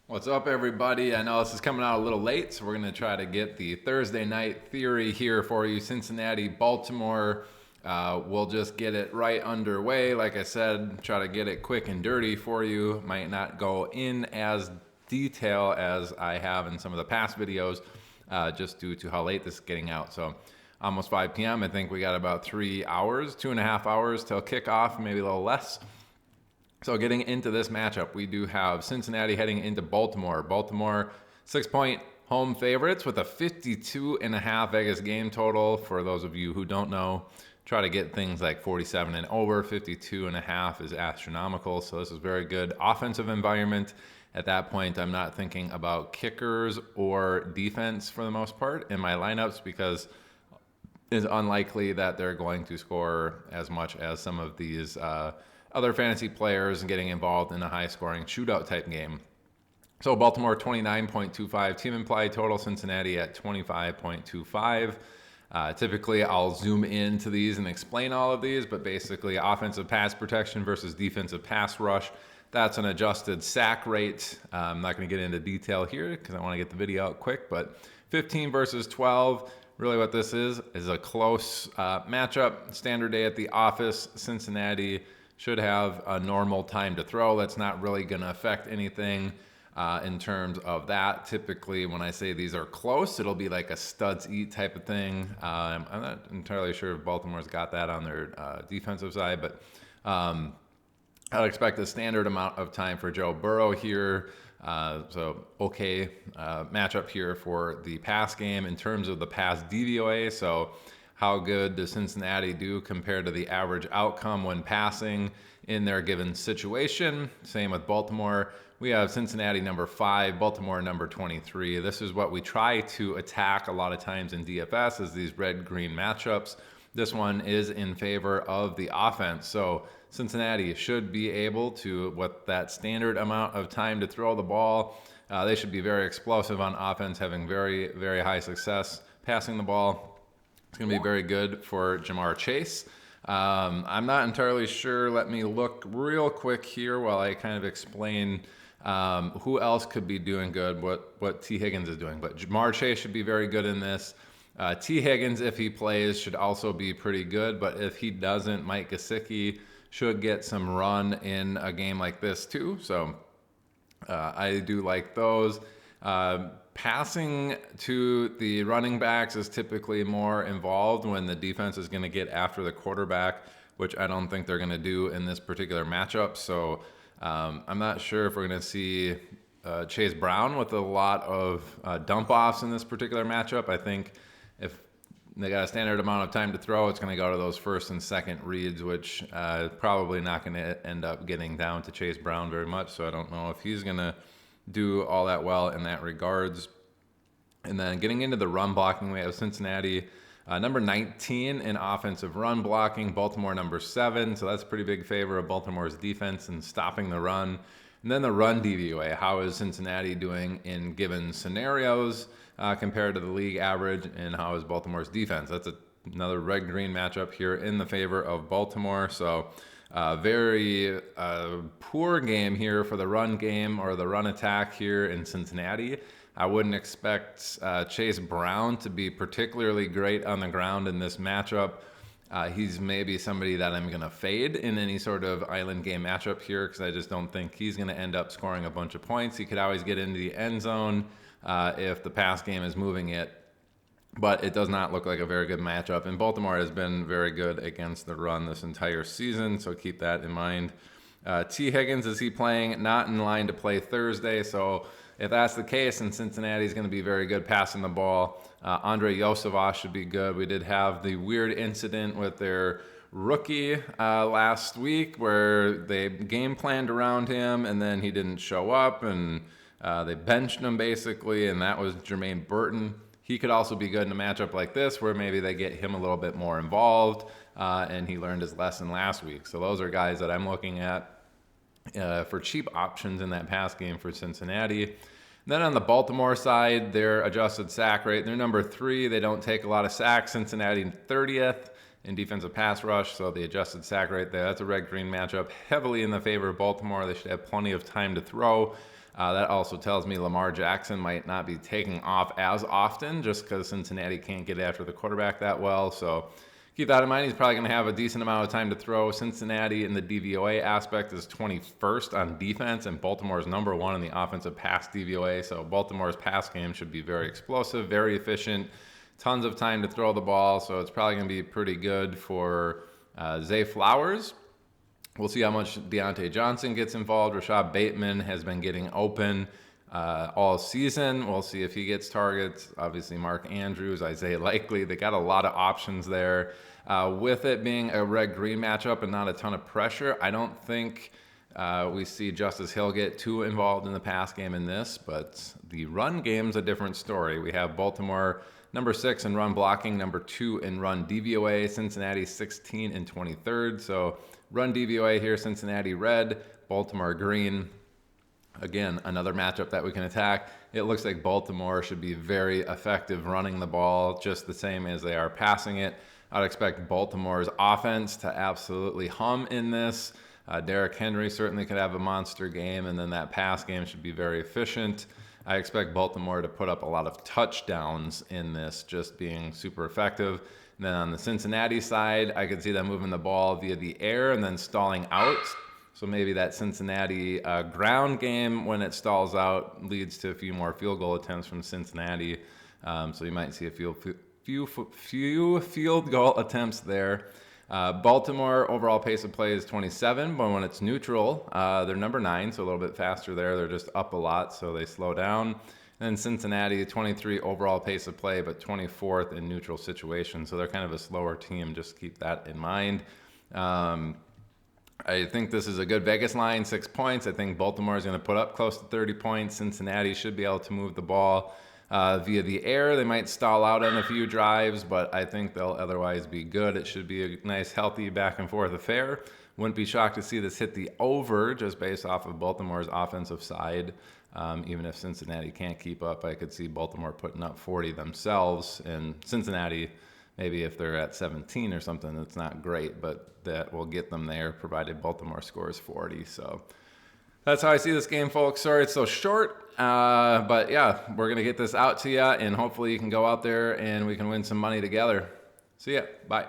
What's up, everybody? I know this is coming out a little late, so we're going to try to get the Thursday night theory here for you. Cincinnati, Baltimore. We'll just get it right underway. Like I said, try to get it quick and dirty for you. Might not go in as detail as I have in some of the past videos, just due to how late this is getting out. So almost 5 p.m. I think we got about 3 hours, 2.5 hours till kickoff, maybe a little less. So getting into this matchup, we do have Cincinnati heading into Baltimore. Baltimore 6-point home favorites with a 52.5 Vegas game total. For those of you who don't know, try to get things like 47 and over. 52.5 is astronomical. So this is very good offensive environment. At that point, I'm not thinking about kickers or defense for the most part in my lineups because it's unlikely that they're going to score as much as some of these other fantasy players and getting involved in a high-scoring shootout type game. So Baltimore 29.25 team implied total, Cincinnati at 25.25. Typically, I'll zoom into these and explain all of these, but basically offensive pass protection versus defensive pass rush. That's an adjusted sack rate. I'm not going to get into detail here because I want to get the video out quick, but 15 versus 12. Really what this is a close matchup. Standard day at the office. Cincinnati should have a normal time to throw. That's not really going to affect anything in terms of that. Typically, when I say these are close, it'll be like a studs eat type of thing. I'm not entirely sure if Baltimore's got that on their defensive side, but I'd expect a standard amount of time for Joe Burrow here. So okay matchup here for the pass game in terms of the pass DVOA. So how good does Cincinnati do compared to the average outcome when passing in their given situation? Same with Baltimore. We have Cincinnati number 5, Baltimore number 23. This is what we try to attack a lot of times in DFS is these red-green matchups. This one is in favor of the offense. So Cincinnati should be able to, with that standard amount of time to throw the ball, they should be very explosive on offense, having very, very high success passing the ball. It's going to be very good for Jamar Chase. I'm not entirely sure. Let me look real quick here while I kind of explain who else could be doing good, what T. Higgins is doing. But Jamar Chase should be very good in this. T. Higgins, if he plays, should also be pretty good. But if he doesn't, Mike Gesicki should get some run in a game like this too. So I do like those. Passing to the running backs is typically more involved when the defense is going to get after the quarterback, which I don't think they're going to do in this particular matchup. So I'm not sure if we're going to see Chase Brown with a lot of dump offs in this particular matchup. I think if they got a standard amount of time to throw, it's going to go to those first and second reads, which probably not going to end up getting down to Chase Brown very much. So I don't know if he's going to do all that well in that regards. And then getting into the run blocking, we have Cincinnati number 19 in offensive run blocking, Baltimore number 7. So that's a pretty big favor of Baltimore's defense in stopping the run. And then the run DVOA, how is Cincinnati doing in given scenarios compared to the league average, and how is Baltimore's defense? That's another red-green matchup here in the favor of Baltimore. So very poor game here for the run game or the run attack here in Cincinnati. I wouldn't expect Chase Brown to be particularly great on the ground in this matchup. He's maybe somebody that I'm going to fade in any sort of island game matchup here because I just don't think he's going to end up scoring a bunch of points. He could always get into the end zone if the pass game is moving it. But it does not look like a very good matchup. And Baltimore has been very good against the run this entire season, so keep that in mind. T. Higgins, is he playing? Not in line to play Thursday. So if that's the case, and Cincinnati's going to be very good passing the ball, Andre Yosevach should be good. We did have the weird incident with their rookie last week where they game planned around him, and then he didn't show up, and they benched him basically, and that was Jermaine Burton. He could also be good in a matchup like this where maybe they get him a little bit more involved and he learned his lesson last week. So those are guys that I'm looking at for cheap options in that pass game for Cincinnati. Then on the Baltimore side, their adjusted sack rate, they're number 3. They don't take a lot of sacks. Cincinnati 30th in defensive pass rush, so the adjusted sack rate there, that's a red-green matchup heavily in the favor of Baltimore. They should have plenty of time to throw. That also tells me Lamar Jackson might not be taking off as often just because Cincinnati can't get after the quarterback that well. So keep that in mind. He's probably going to have a decent amount of time to throw. Cincinnati in the DVOA aspect is 21st on defense, and Baltimore is number 1 in the offensive pass DVOA. So Baltimore's pass game should be very explosive, very efficient, tons of time to throw the ball. So it's probably going to be pretty good for Zay Flowers. We'll see how much Deontay Johnson gets involved. Rashad Bateman has been getting open all season. We'll see if he gets targets. Obviously, Mark Andrews, Isaiah Likely, they got a lot of options there. With it being a red-green matchup and not a ton of pressure, I don't think we see Justice Hill get too involved in the pass game in this, but the run game's a different story. We have Baltimore number 6 in run blocking, number 2 in run DVOA, Cincinnati 16 and 23rd. So run DVOA here, Cincinnati red, Baltimore green. Again, another matchup that we can attack. It looks like Baltimore should be very effective running the ball, just the same as they are passing it. I'd expect Baltimore's offense to absolutely hum in this. Derrick Henry certainly could have a monster game, and then that pass game should be very efficient. I expect Baltimore to put up a lot of touchdowns in this, just being super effective. And then on the Cincinnati side, I could see them moving the ball via the air and then stalling out. So maybe that Cincinnati ground game, when it stalls out, leads to a few more field goal attempts from Cincinnati. So you might see a few field goal attempts there. Baltimore overall pace of play is 27, but when it's neutral, they're number 9, so a little bit faster there. They're just up a lot, so they slow down. And then Cincinnati, 23 overall pace of play, but 24th in neutral situations. So they're kind of a slower team. Just keep that in mind. I think this is a good Vegas line, 6 points. I think Baltimore is going to put up close to 30 points. Cincinnati should be able to move the ball via the air. They might stall out on a few drives, but I think they'll otherwise be good. It should be a nice, healthy back and forth affair. Wouldn't be shocked to see this hit the over just based off of Baltimore's offensive side. Even if Cincinnati can't keep up, I could see Baltimore putting up 40 themselves, and Cincinnati, maybe if they're at 17 or something, that's not great, but that will get them there provided Baltimore scores 40. So that's how I see this game, folks. Sorry it's so short, but yeah, we're going to get this out to you, and hopefully you can go out there and we can win some money together. See ya. Bye.